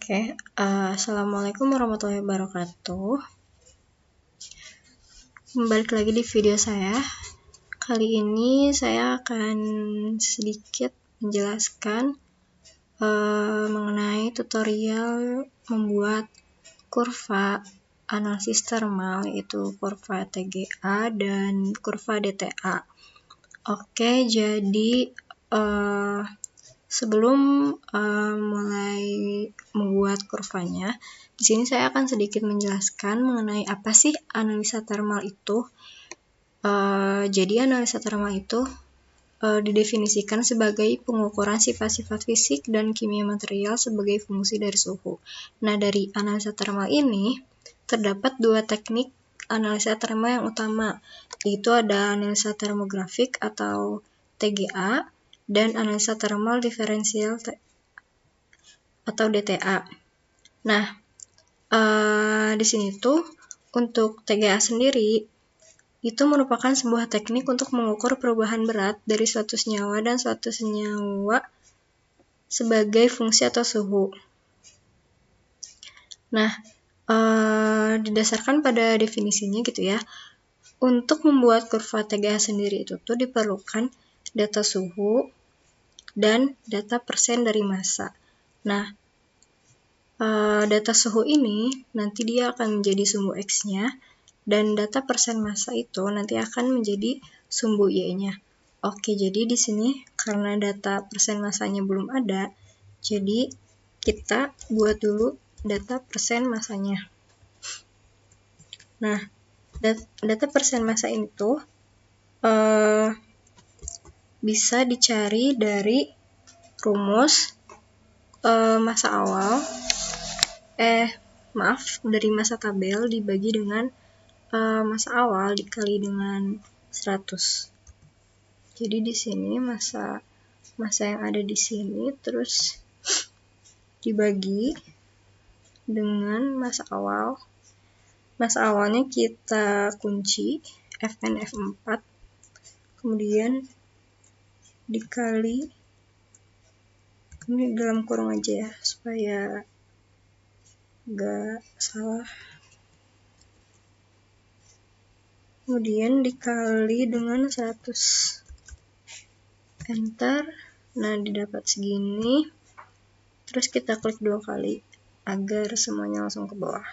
Assalamualaikum warahmatullahi wabarakatuh. Balik lagi di video saya. Kali ini saya akan sedikit menjelaskan mengenai tutorial membuat kurva analisis termal, yaitu kurva TGA dan kurva DTA. Jadi sebelum mulai membuat kurvanya, di sini saya akan sedikit menjelaskan mengenai apa sih analisa termal itu. Jadi analisa termal itu didefinisikan sebagai pengukuran sifat-sifat fisik dan kimia material sebagai fungsi dari suhu. Nah, dari analisa termal ini terdapat dua teknik analisa termal yang utama, yaitu ada analisa termografik atau TGA dan analisa termal diferensial atau DTA. Nah, di sini tuh untuk TGA sendiri itu merupakan sebuah teknik untuk mengukur perubahan berat dari suatu senyawa dan suatu senyawa sebagai fungsi atau suhu. Nah, didasarkan pada definisinya gitu ya, untuk membuat kurva TGA sendiri itu tuh diperlukan data suhu dan data persen dari massa. Nah, data suhu ini nanti dia akan menjadi sumbu X-nya, dan data persen massa itu nanti akan menjadi sumbu Y-nya. Jadi di sini karena data persen massanya belum ada, jadi kita buat dulu data persen massanya. Nah, data persen massa itu bisa dicari dari rumus massa awal, dari massa tabel dibagi dengan massa awal dikali dengan 100. Jadi di sini massa yang ada di sini terus dibagi dengan massa awal. Massa awalnya kita kunci Fn F4, kemudian dikali, ini dalam kurung aja ya supaya gak salah, kemudian dikali dengan 100, enter. Nah, didapat segini, terus kita klik 2 kali agar semuanya langsung ke bawah.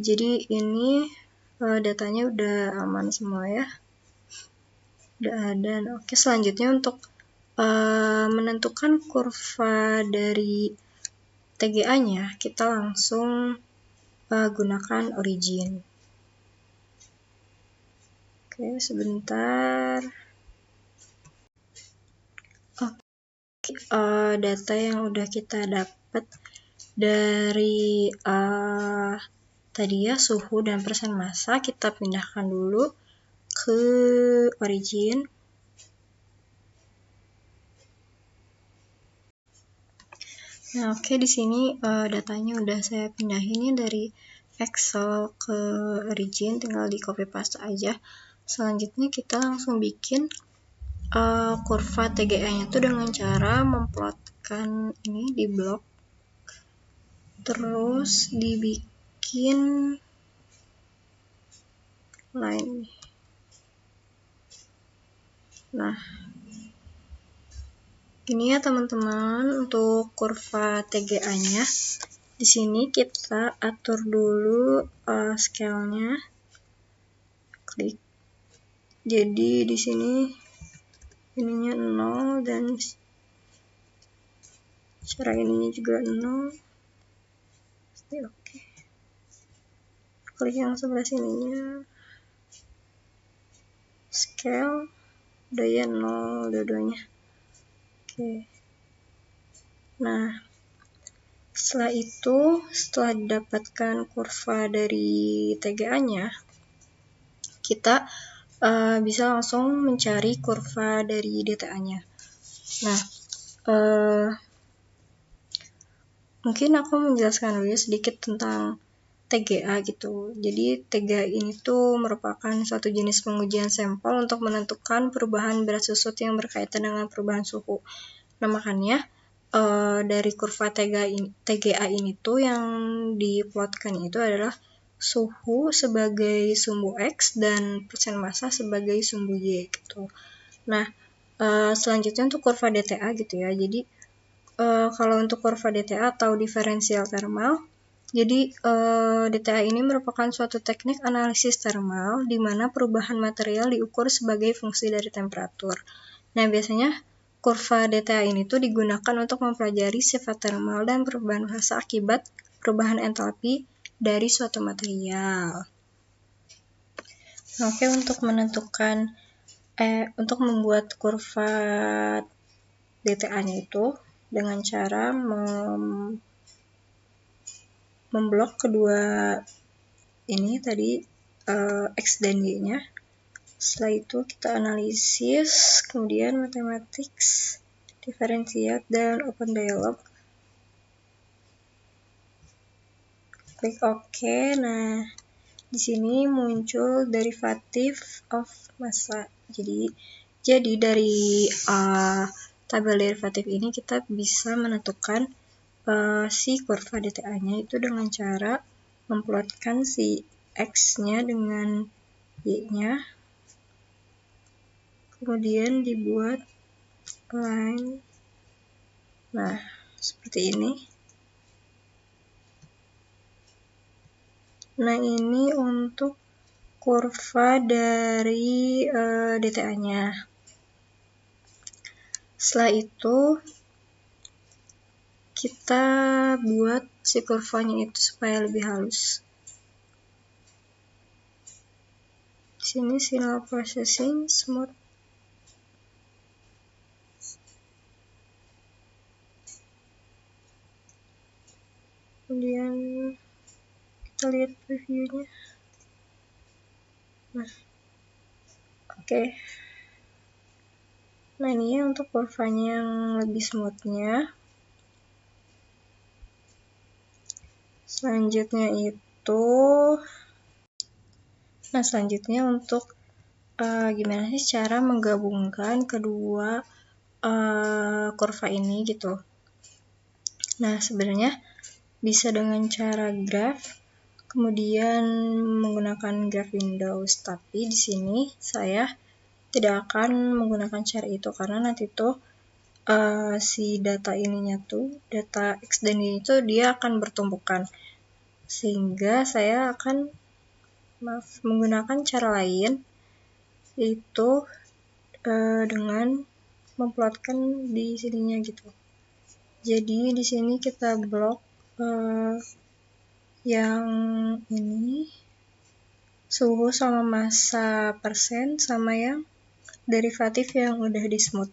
Jadi ini datanya udah aman semua ya, udah ada. Selanjutnya untuk menentukan kurva dari TGA-nya, kita langsung gunakan origin. Sebentar. Data yang udah kita dapat dari tadi ya, suhu dan persen massa, kita pindahkan dulu ke origin. Nah, di sini datanya udah saya pindahin dari Excel ke origin, tinggal di copy paste aja. Selanjutnya kita langsung bikin kurva TGA-nya tuh dengan cara memplotkan ini di blok, terus dibikin line. Nah, ini ya teman-teman untuk kurva TGA-nya. Di sini kita atur dulu scale-nya. Klik. Jadi di sini ininya 0 dan cara ininya juga 0. Klik yang sebelah sininya. Scale udah ya 0 dua-duanya. Nah, setelah itu, setelah didapatkan kurva dari TGA-nya, kita bisa langsung mencari kurva dari DTA-nya. Nah, mungkin aku menjelaskan dulu sedikit tentang TGA gitu. Jadi TGA ini tuh merupakan suatu jenis pengujian sampel untuk menentukan perubahan berat susut yang berkaitan dengan perubahan suhu. Nah, makanya dari kurva TGA ini tuh yang diplotkan itu adalah suhu sebagai sumbu X dan persen massa sebagai sumbu Y gitu. Nah, selanjutnya untuk kurva DTA gitu ya. Jadi kalau untuk kurva DTA atau diferensial thermal, jadi DTA ini merupakan suatu teknik analisis thermal di mana perubahan material diukur sebagai fungsi dari temperatur. Nah, biasanya kurva DTA ini tuh digunakan untuk mempelajari sifat thermal dan perubahan massa akibat perubahan entalpi dari suatu material. Oke, untuk membuat kurva DTA-nya itu dengan cara memblok kedua ini tadi X dan Y-nya. Setelah itu kita analisis, kemudian mathematics, differentiate, dan open dialog. Klik OK. Nah, di sini muncul derivative of massa. Jadi dari tabel derivatif ini kita bisa menentukan si kurva DTA-nya itu dengan cara memplotkan si X-nya dengan Y-nya. Kemudian dibuat line. Nah, seperti ini. Nah, ini untuk kurva dari DTA-nya. Setelah itu, kita buat si kurvanya itu supaya lebih halus. Di sini signal processing smooth. Kemudian kita lihat previewnya. Nah, oke. Nah, ini untuk kurvanya yang lebih smoothnya. Selanjutnya untuk gimana sih cara menggabungkan kedua kurva ini gitu. Nah, sebenarnya bisa dengan cara graph, kemudian menggunakan graph windows. Tapi di sini saya tidak akan menggunakan cara itu karena nanti tuh si data ininya tuh, data X dan Y itu dia akan bertumpukan. Sehingga saya akan menggunakan cara lain, yaitu dengan memplotkan di sininya gitu. Jadi di sini kita blok yang ini suhu sama massa persen sama yang derivatif yang udah di smooth.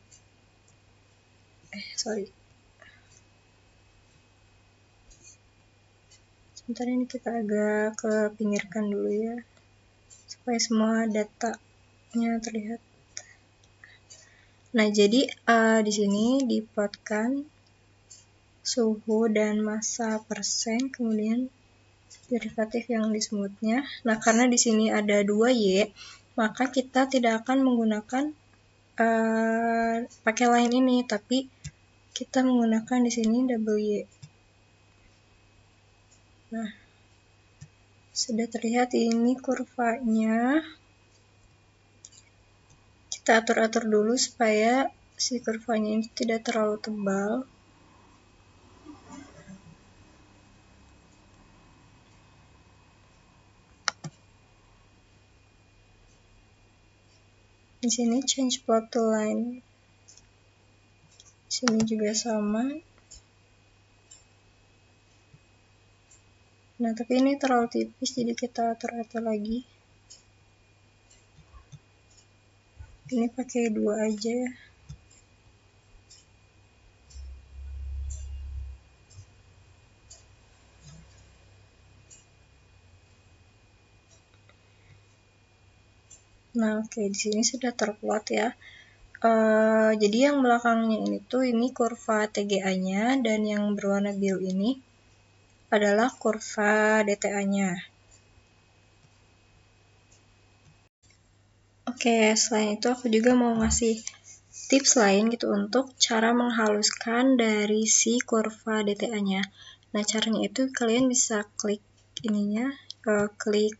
Sebentar, ini kita agak ke pinggirkan dulu ya, supaya semua datanya terlihat. Nah, jadi di sini diplotkan suhu dan massa persen, kemudian derivatif yang di smoothnya. Nah, karena di sini ada 2 Y, maka kita tidak akan menggunakan pakai line ini, tapi kita menggunakan di sini double Y. Nah, sudah terlihat ini kurvanya. Kita atur-atur dulu supaya si kurvanya ini tidak terlalu tebal. Di sini change plot to line. Di sini juga sama. Nah, tapi ini terlalu tipis, jadi kita atur-atur lagi. Ini pakai 2 aja ya. Nah, oke, di sini sudah terplot ya. Jadi yang belakangnya ini kurva TGA-nya, dan yang berwarna biru ini adalah kurva DTA-nya. Oke, selain itu aku juga mau ngasih tips lain gitu untuk cara menghaluskan dari si kurva DTA-nya. Nah, caranya itu kalian bisa klik ininya, klik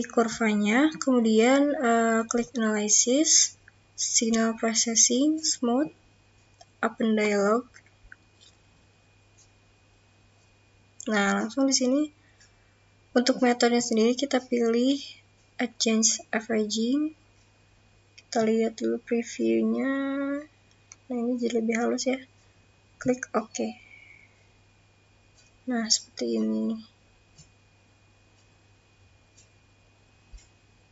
kurvanya, kemudian klik analysis, signal processing, smooth, open dialog. Nah, langsung di sini untuk metodenya sendiri kita pilih adjust averaging. Kita lihat dulu previewnya. Nah, ini jadi lebih halus ya. Klik OK. Nah, seperti ini.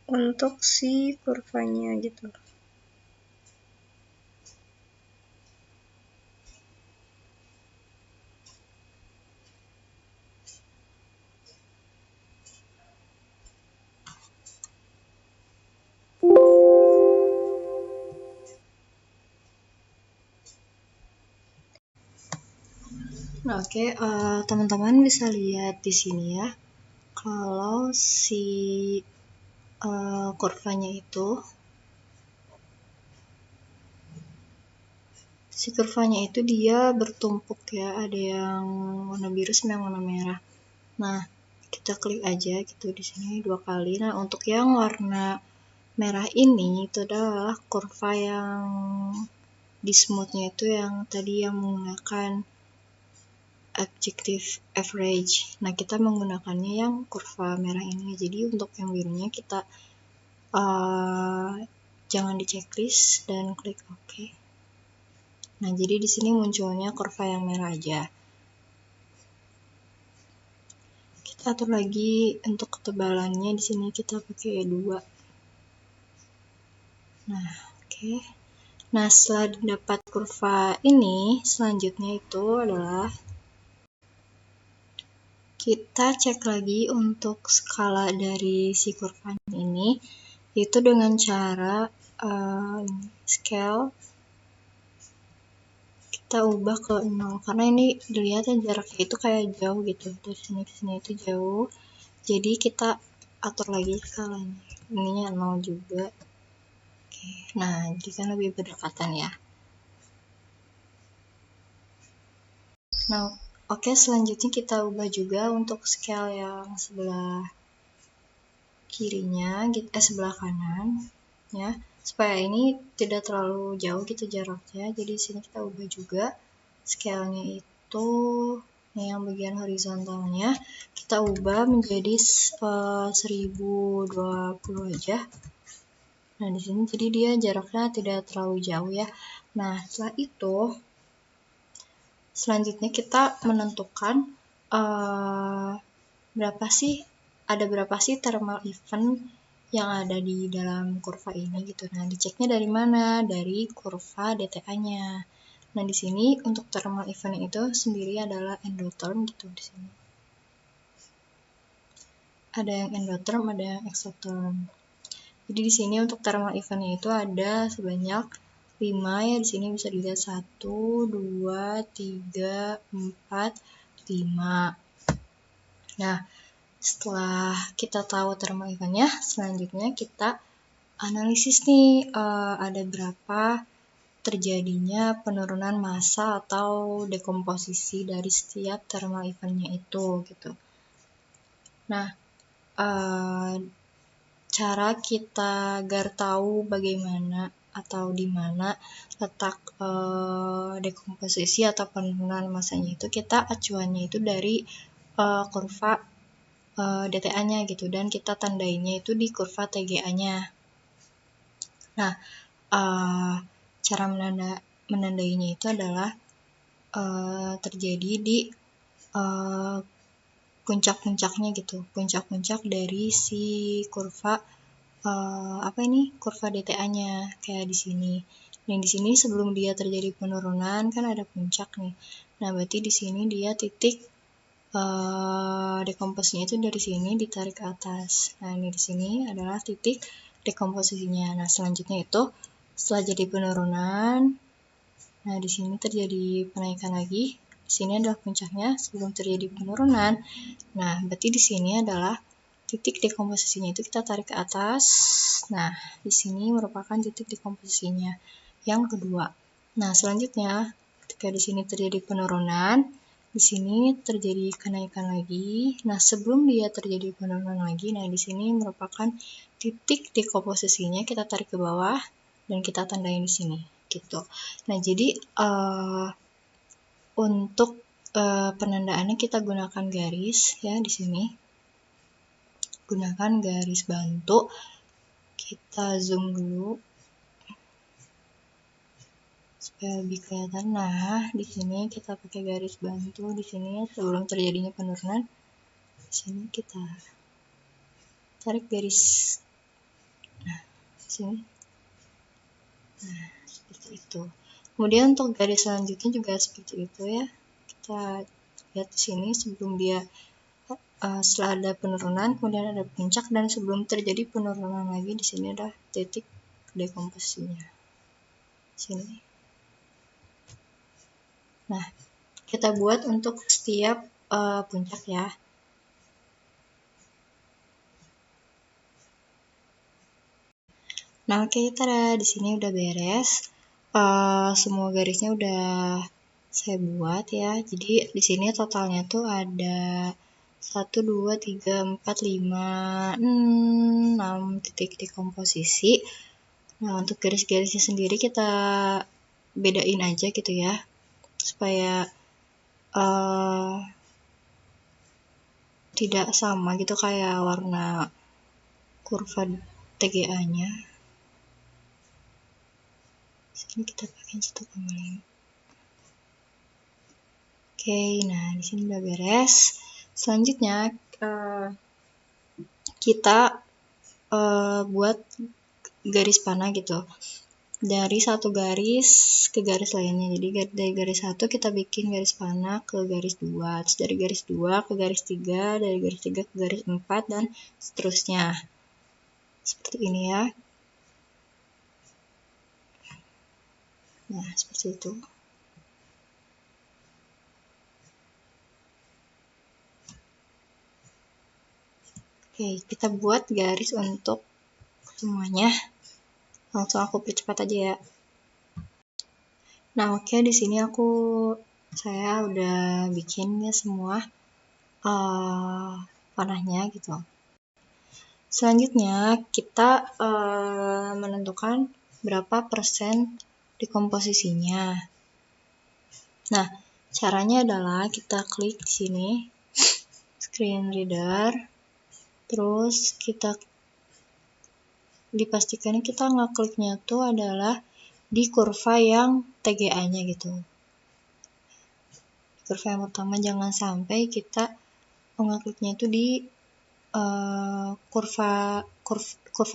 Untuk si kurvanya gitu. Nah, oke, teman-teman bisa lihat di sini ya, kalau si kurvanya itu, dia bertumpuk ya, ada yang warna biru sama yang warna merah. Nah, kita klik aja gitu di sini 2 kali. Nah, untuk yang warna merah ini itu adalah kurva yang di smooth-nya itu yang tadi yang menggunakan adjective average. Nah, kita menggunakannya yang kurva merah ini. Jadi untuk yang birunya kita jangan di checklist dan klik OK. Nah, jadi di sini munculnya kurva yang merah aja. Kita atur lagi untuk ketebalannya, di sini kita pakai 2. Nah, oke. Nah, setelah dapat kurva ini, selanjutnya itu adalah kita cek lagi untuk skala dari si kurvanya ini, yaitu dengan cara scale kita ubah ke 0, karena ini dilihatnya jaraknya itu kayak jauh gitu, dari sini ke sini itu jauh, jadi kita atur lagi skalanya, ininya 0 juga. Oke, nah jadi kan lebih berdekatan ya. Nah, oke, selanjutnya kita ubah juga untuk scale yang sebelah kirinya, sebelah kanan ya, supaya ini tidak terlalu jauh gitu jaraknya. Jadi di sini kita ubah juga scale-nya itu yang bagian horizontalnya kita ubah menjadi 1020 aja. Nah, di sini jadi dia jaraknya tidak terlalu jauh ya. Nah, setelah itu selanjutnya kita menentukan ada berapa sih thermal event yang ada di dalam kurva ini gitu. Nah, diceknya dari mana? Dari kurva DTA-nya. Nah, di sini untuk thermal event itu sendiri adalah endotherm gitu di sini. Ada yang endotherm, ada yang exotherm. Jadi di sini untuk thermal event itu ada sebanyak 5 ya, di sini bisa dilihat 1, 2, 3, 4, 5. Nah, setelah kita tahu thermal event-nya, selanjutnya kita analisis nih ada berapa terjadinya penurunan massa atau dekomposisi dari setiap thermal event-nya itu gitu. Nah, cara kita agar tahu bagaimana atau di mana letak dekomposisi atau penurunan massanya itu, kita acuannya itu dari kurva DTA-nya gitu, dan kita tandainya itu di kurva TGA-nya. Nah, cara menandainya itu adalah terjadi di puncak-puncaknya gitu, puncak-puncak dari si kurva kurva DTA-nya kayak di sini. Yang di sini sebelum dia terjadi penurunan kan ada puncak nih. Nah, berarti di sini dia titik dekomposisinya itu dari sini ditarik ke atas. Nah, ini di sini adalah titik dekomposisinya. Nah, selanjutnya itu setelah jadi penurunan, nah di sini terjadi penaikan lagi. Di sini adalah puncaknya sebelum terjadi penurunan. Nah, berarti di sini adalah titik dekomposisinya itu kita tarik ke atas. Nah, di sini merupakan titik dekomposisinya yang kedua. Nah, selanjutnya ketika di sini terjadi penurunan, di sini terjadi kenaikan lagi. Nah, sebelum dia terjadi penurunan lagi, nah di sini merupakan titik dekomposisinya, kita tarik ke bawah dan kita tandain di sini gitu. Nah, jadi untuk penandaannya kita gunakan garis ya di sini. Gunakan garis bantu. Kita zoom dulu supaya lebih kelihatan. Nah, di sini kita pakai garis bantu di sini sebelum terjadinya penurunan. Di sini kita tarik garis. Nah, di sini. Nah, seperti itu. Kemudian untuk garis selanjutnya juga seperti itu ya. Kita lihat di sini sebelum dia setelah ada penurunan, kemudian ada puncak, dan sebelum terjadi penurunan lagi di sini ada titik dekomposisinya. Sini. Nah, kita buat untuk setiap puncak ya. Nah, oke, tada, di sini udah beres. Semua garisnya udah saya buat ya. Jadi di sini totalnya tuh ada 1, 2, 3, 4, 5, 6 titik dekomposisi. Nah, untuk garis-garisnya sendiri kita bedain aja gitu ya, supaya tidak sama gitu kayak warna kurva TGA-nya. Sini kita pakai 1,5. Oke, nah di sini udah beres. Selanjutnya kita buat garis panah gitu. Dari satu garis ke garis lainnya. Jadi dari garis 1 kita bikin garis panah ke garis 2. Terus dari garis 2 ke garis 3, dari garis 3 ke garis 4, dan seterusnya. Seperti ini ya. Nah, seperti itu. Oke, kita buat garis untuk semuanya. Langsung aku percepat aja ya. Nah, oke, di sini saya udah bikin ya semua panahnya gitu. Selanjutnya kita menentukan berapa persen dekomposisinya. Nah, caranya adalah kita klik di sini screen reader, terus kita dipastikan kita ngekliknya tuh adalah di kurva yang TGA-nya gitu. Kurva yang pertama, jangan sampai kita ngekliknya itu di kurva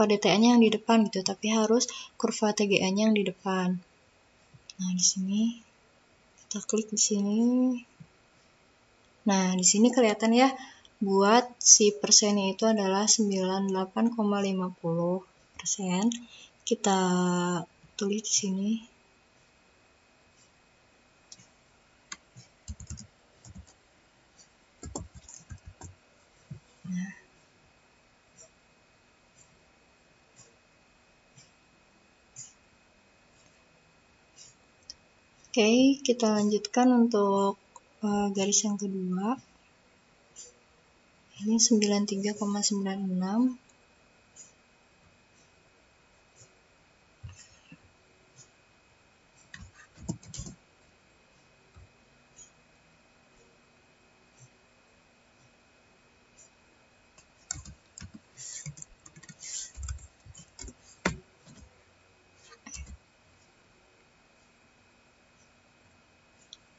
DTA-nya yang di depan gitu, tapi harus kurva TGA-nya yang di depan. Nah, di sini kita klik di sini. Nah, di sini kelihatan ya, buat si persennya itu adalah 98,50%. Kita tulis di sini. Nah. Oke, kita lanjutkan untuk garis yang kedua. Ini 93,96.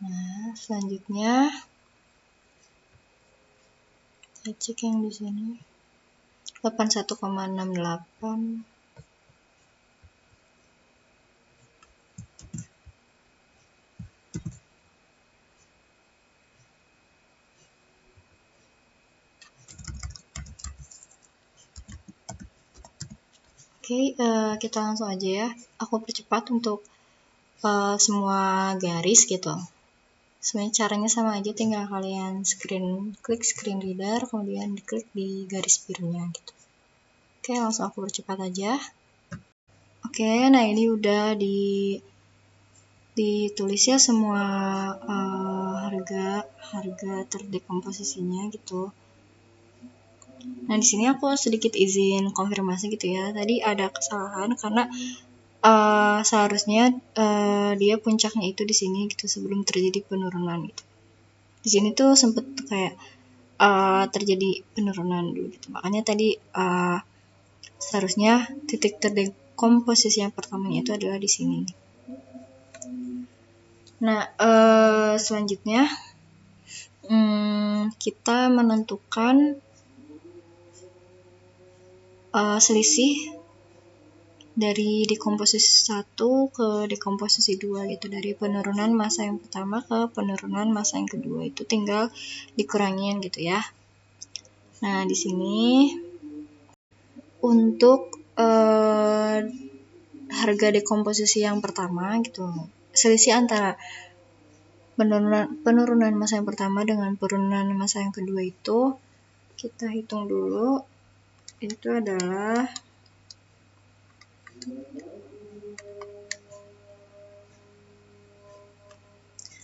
Nah, selanjutnya kita cek yang di sini 81,68. Oke, kita langsung aja ya. Aku percepat untuk semua garis gitu. Sebenarnya caranya sama aja, tinggal kalian klik screen reader, kemudian diklik di garis birunya gitu. Oke, langsung aku percepat aja. Oke, nah ini udah ditulis ya semua harga terdekomposisinya gitu. Nah, di sini aku sedikit izin konfirmasi gitu ya. Tadi ada kesalahan karena seharusnya dia puncaknya itu di sini gitu sebelum terjadi penurunan gitu. Di sini tuh sempet kayak terjadi penurunan dulu gitu. Makanya tadi seharusnya titik terdekomposisi yang pertamanya itu adalah di sini. Nah, selanjutnya kita menentukan selisih dari dekomposisi 1 ke dekomposisi 2 gitu, dari penurunan massa yang pertama ke penurunan massa yang kedua, itu tinggal dikurangin gitu ya. Nah, di sini untuk harga dekomposisi yang pertama gitu, selisih antara penurunan massa yang pertama dengan penurunan massa yang kedua itu kita hitung dulu, itu adalah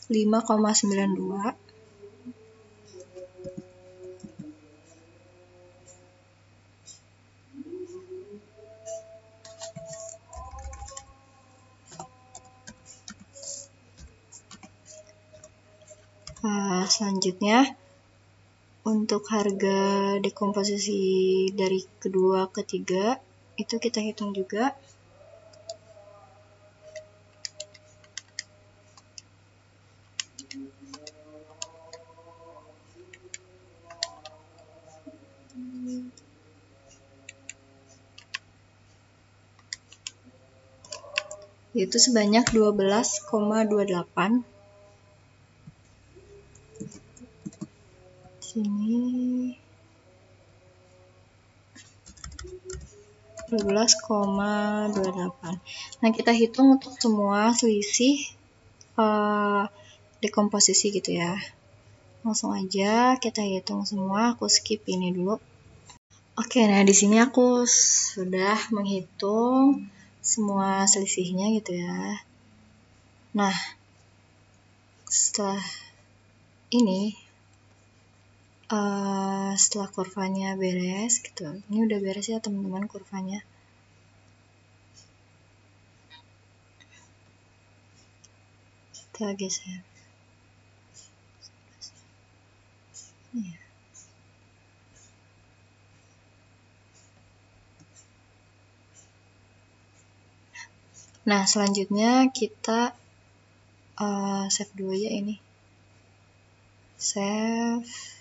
5,92. Selanjutnya untuk harga dekomposisi dari kedua ke tiga itu kita hitung juga. Yaitu sebanyak 12,28. Sini 12,28. Nah, kita hitung untuk semua selisih dekomposisi gitu ya. Langsung aja kita hitung semua, aku skip ini dulu. Oke, nah di sini aku sudah menghitung semua selisihnya gitu ya. Nah, setelah ini setelah kurvanya beres gitu, ini udah beres ya teman-teman kurvanya. Kita geser. Ya. Nah, selanjutnya kita save dulu ya ini. Save.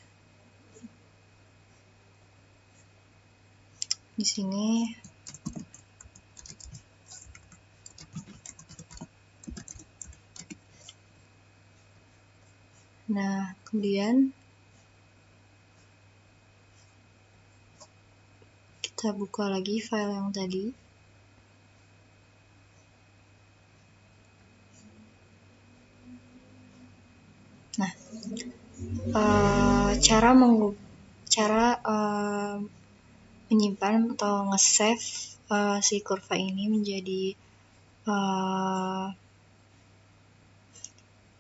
Di sini. Nah, kemudian kita buka lagi file yang tadi. Nah, cara menyimpan atau nge-save si kurva ini menjadi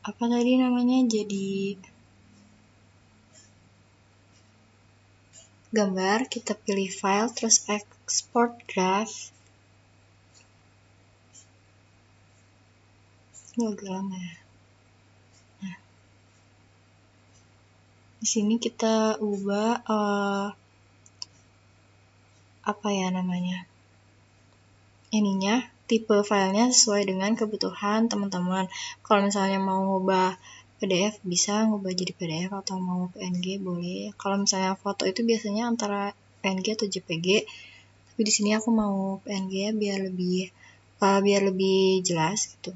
apa tadi namanya, jadi gambar. Kita pilih file terus export graph. Ini agak lama ya. Nah, di sini kita ubah apa ya namanya, ininya, tipe filenya sesuai dengan kebutuhan teman-teman. Kalau misalnya mau ngubah PDF bisa ngubah jadi PDF, atau mau PNG boleh. Kalau misalnya foto itu biasanya antara PNG atau JPG, tapi di sini aku mau PNG ya biar lebih jelas gitu.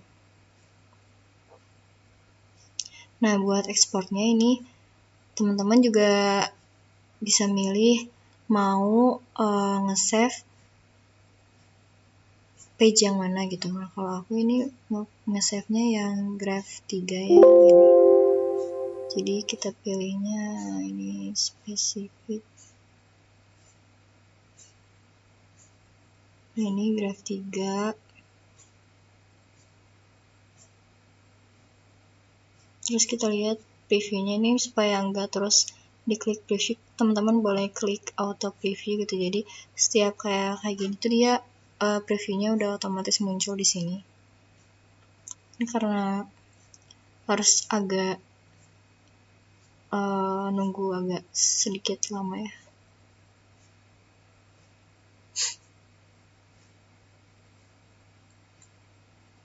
Nah, buat ekspornya ini teman-teman juga bisa milih mau nge-save page yang mana gitu. Nah, kalau aku ini nge-save-nya yang graph 3 ya, ini. Jadi kita pilihnya ini spesifik. Nah, ini graf 3. Terus kita lihat previewnya ini supaya enggak terus diklik preview, teman-teman boleh klik auto preview gitu. Jadi setiap kayak gini tuh dia previewnya udah otomatis muncul di sini. Ini karena harus agak nunggu agak sedikit lama ya.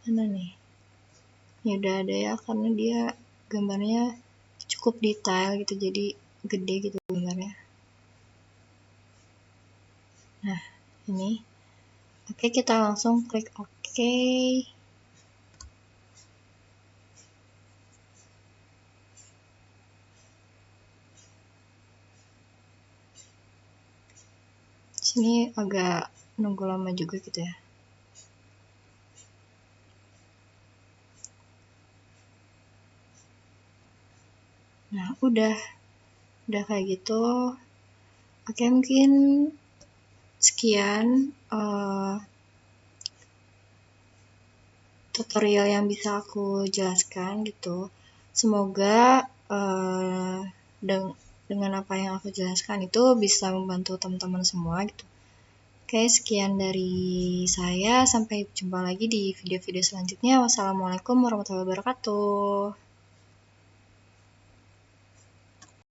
Mana nih? Ya udah ada ya, karena dia gambarnya cukup detail gitu, jadi gede gitu gambarnya. Nah, ini. Oke, kita langsung klik OK. Sini agak nunggu lama juga gitu ya. Nah, udah kayak gitu. Oke, mungkin sekian tutorial yang bisa aku jelaskan gitu. Semoga dengan apa yang aku jelaskan itu bisa membantu teman-teman semua gitu. Oke, sekian dari saya. Sampai jumpa lagi di video-video selanjutnya. Wassalamualaikum warahmatullahi wabarakatuh.